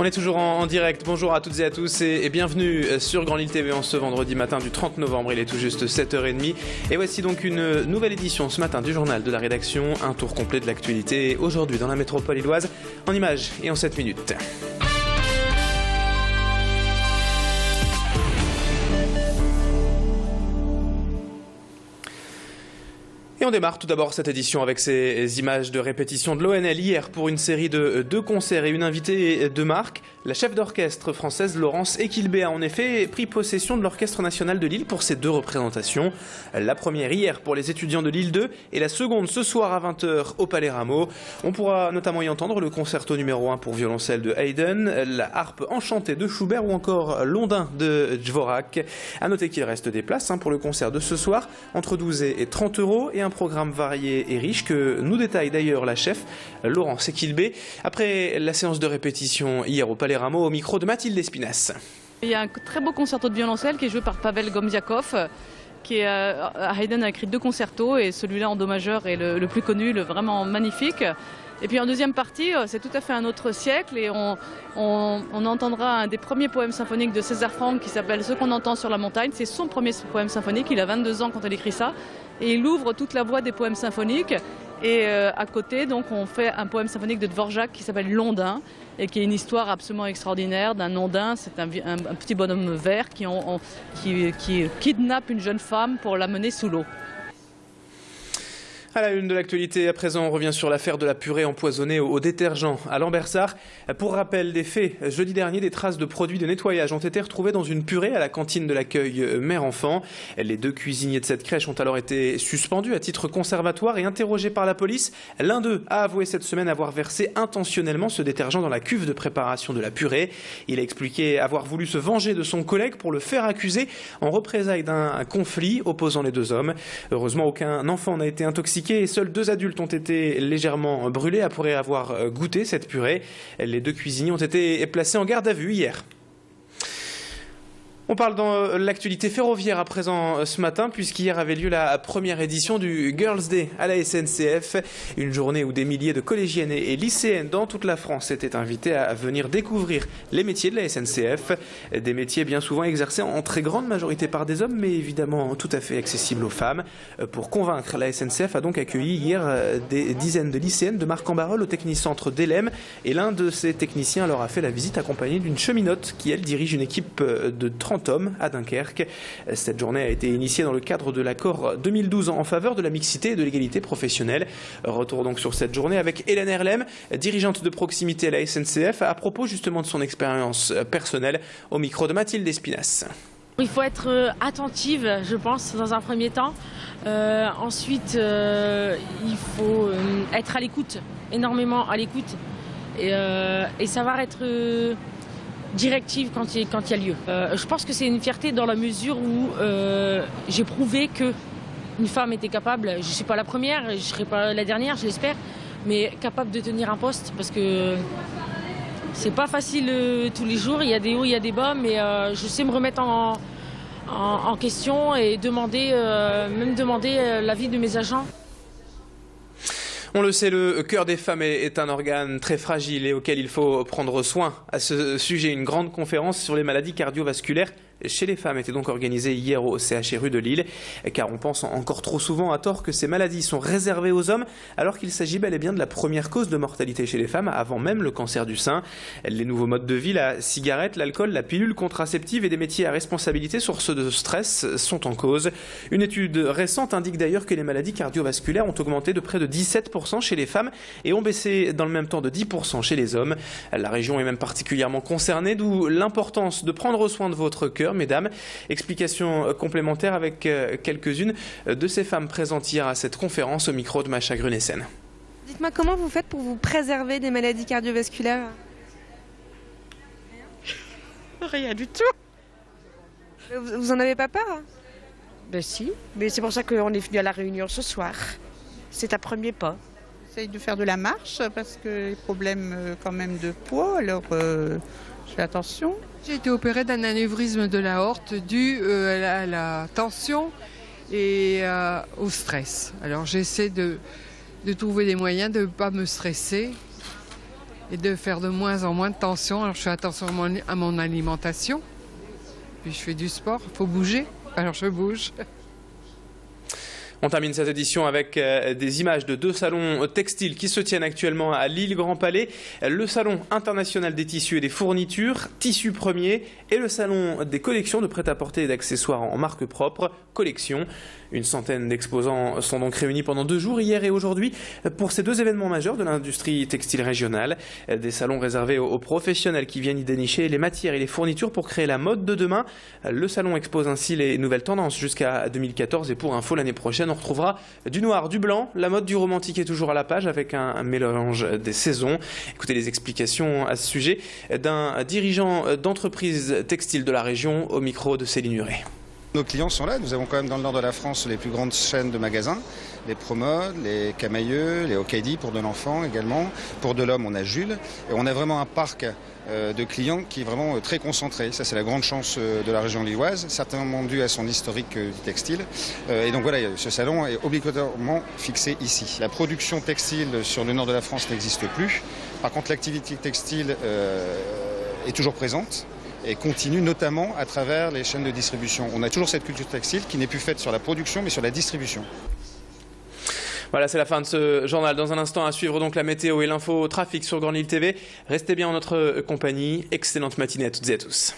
On est toujours en direct, bonjour à toutes et à tous et bienvenue sur Grand Lille TV en ce vendredi matin du 30 novembre, il est tout juste 7h30. Et voici donc une nouvelle édition ce matin du journal de la rédaction, un tour complet de l'actualité aujourd'hui dans la métropole lilloise, en images et en 7 minutes. Et on démarre tout d'abord cette édition avec ces images de répétition de l'ONL hier pour une série de 2 concerts et une invitée de marque. La chef d'orchestre française Laurence Equilbé a en effet pris possession de l'Orchestre national de Lille pour ces 2 représentations. La première hier pour les étudiants de Lille 2 et la seconde ce soir à 20h au Palais Rameau. On pourra notamment y entendre le concerto numéro 1 pour violoncelle de Haydn, la harpe enchantée de Schubert ou encore l'ondin de Dvorak. A noter qu'il reste des places pour le concert de ce soir, entre 12 et 30 € et un programme varié et riche que nous détaille d'ailleurs la chef Laurence Equilbé après la séance de répétition hier au Palais Rameau au micro de Mathilde Espinas. Il y a un très beau concerto de violoncelle qui est joué par Pavel Gomziakov. Haydn a écrit 2 concertos et celui-là en do majeur est le plus connu, vraiment magnifique. Et puis en deuxième partie, c'est tout à fait un autre siècle et on entendra un des premiers poèmes symphoniques de César Franck qui s'appelle « Ce qu'on entend sur la montagne ». C'est son premier poème symphonique, il a 22 ans quand il écrit ça. Et il ouvre toute la voie des poèmes symphoniques. Et à côté, donc, on fait un poème symphonique de Dvorak qui s'appelle L'Ondin et qui est une histoire absolument extraordinaire d'un ondin. C'est un petit bonhomme vert qui kidnappe une jeune femme pour la mener sous l'eau. À la une de l'actualité, à présent, on revient sur l'affaire de la purée empoisonnée au détergent à Lambersart. Pour rappel des faits, jeudi dernier, des traces de produits de nettoyage ont été retrouvées dans une purée à la cantine de l'accueil mère-enfant. Les 2 cuisiniers de cette crèche ont alors été suspendus à titre conservatoire et interrogés par la police. L'un d'eux a avoué cette semaine avoir versé intentionnellement ce détergent dans la cuve de préparation de la purée. Il a expliqué avoir voulu se venger de son collègue pour le faire accuser en représailles d'un conflit opposant les 2 hommes. Heureusement, aucun enfant n'a été intoxiqué et seuls 2 adultes ont été légèrement brûlés après avoir goûté cette purée. Les 2 cuisiniers ont été placés en garde à vue hier. On parle dans l'actualité ferroviaire à présent ce matin, puisqu'hier avait lieu la première édition du Girls Day à la SNCF. Une journée où des milliers de collégiennes et lycéennes dans toute la France étaient invitées à venir découvrir les métiers de la SNCF. Des métiers bien souvent exercés en très grande majorité par des hommes, mais évidemment tout à fait accessibles aux femmes. Pour convaincre, la SNCF a donc accueilli hier des dizaines de lycéennes de Marc-en-Barœul au technicentre d'Élem. Et l'un de ces techniciens leur a fait la visite accompagnée d'une cheminote qui, elle, dirige une équipe de 30 hommes à Dunkerque. Cette journée a été initiée dans le cadre de l'accord 2012 en faveur de la mixité et de l'égalité professionnelle. Retour donc sur cette journée avec Hélène Erlem, dirigeante de proximité à la SNCF, à propos justement de son expérience personnelle au micro de Mathilde Espinas. Il faut être attentive, je pense, dans un premier temps. Ensuite, il faut être à l'écoute, énormément à l'écoute, et savoir être directive quand il y a lieu. Je pense que c'est une fierté dans la mesure où j'ai prouvé qu'une femme était capable, je ne suis pas la première, je ne serai pas la dernière, je l'espère, mais capable de tenir un poste, parce que c'est pas facile tous les jours, il y a des hauts, il y a des bas, mais je sais me remettre en question et demander l'avis de mes agents. On le sait, le cœur des femmes est un organe très fragile et auquel il faut prendre soin. À ce sujet, une grande conférence sur les maladies cardiovasculaires chez les femmes était donc organisée hier au CHRU de Lille, car on pense encore trop souvent à tort que ces maladies sont réservées aux hommes, alors qu'il s'agit bel et bien de la première cause de mortalité chez les femmes, avant même le cancer du sein. Les nouveaux modes de vie, la cigarette, l'alcool, la pilule contraceptive et des métiers à responsabilité source de stress sont en cause. Une étude récente indique d'ailleurs que les maladies cardiovasculaires ont augmenté de près de 17% chez les femmes et ont baissé dans le même temps de 10% chez les hommes. La région est même particulièrement concernée, d'où l'importance de prendre soin de votre cœur, mesdames. Explication complémentaire avec quelques-unes de ces femmes présentes hier à cette conférence au micro de Macha Grunessen. Dites-moi, comment vous faites pour vous préserver des maladies cardiovasculaires? Rien du tout. Vous en avez pas peur? Ben si, mais c'est pour ça qu'on est venu à la réunion ce soir. C'est un premier pas. J'essaye de faire de la marche parce que les problèmes quand même de poids, alors je fais attention. J'ai été opérée d'un anévrisme de l'aorte dû à la tension et au stress. Alors j'essaie de trouver des moyens de ne pas me stresser et de faire de moins en moins de tension. Alors je fais attention à mon alimentation, puis je fais du sport, il faut bouger, alors je bouge. On termine cette édition avec des images de 2 salons textiles qui se tiennent actuellement à Lille Grand Palais. Le salon international des tissus et des fournitures, Tissus Premiers, et le salon des collections de prêt-à-porter et d'accessoires en marque propre, Collections. Une centaine d'exposants sont donc réunis pendant 2 jours, hier et aujourd'hui, pour ces 2 événements majeurs de l'industrie textile régionale. Des salons réservés aux professionnels qui viennent y dénicher les matières et les fournitures pour créer la mode de demain. Le salon expose ainsi les nouvelles tendances jusqu'à 2014 et pour info, l'année prochaine, on retrouvera du noir, du blanc. La mode du romantique est toujours à la page avec un mélange des saisons. Écoutez les explications à ce sujet d'un dirigeant d'entreprise textile de la région au micro de Céline Huret. Nos clients sont là. Nous avons quand même dans le nord de la France les plus grandes chaînes de magasins. Les Promode, les Camailleux, les Ocadi pour de l'enfant également. Pour de l'homme, on a Jules. Et on a vraiment un parc de clients qui est vraiment très concentré. Ça, c'est la grande chance de la région lilloise, certainement dû à son historique du textile. Et donc voilà, ce salon est obligatoirement fixé ici. La production textile sur le nord de la France n'existe plus. Par contre, l'activité textile est toujours présente et continue notamment à travers les chaînes de distribution. On a toujours cette culture textile qui n'est plus faite sur la production mais sur la distribution. Voilà, c'est la fin de ce journal. Dans un instant, à suivre donc la météo et l'info trafic sur Grande Lille TV. Restez bien en notre compagnie. Excellente matinée à toutes et à tous.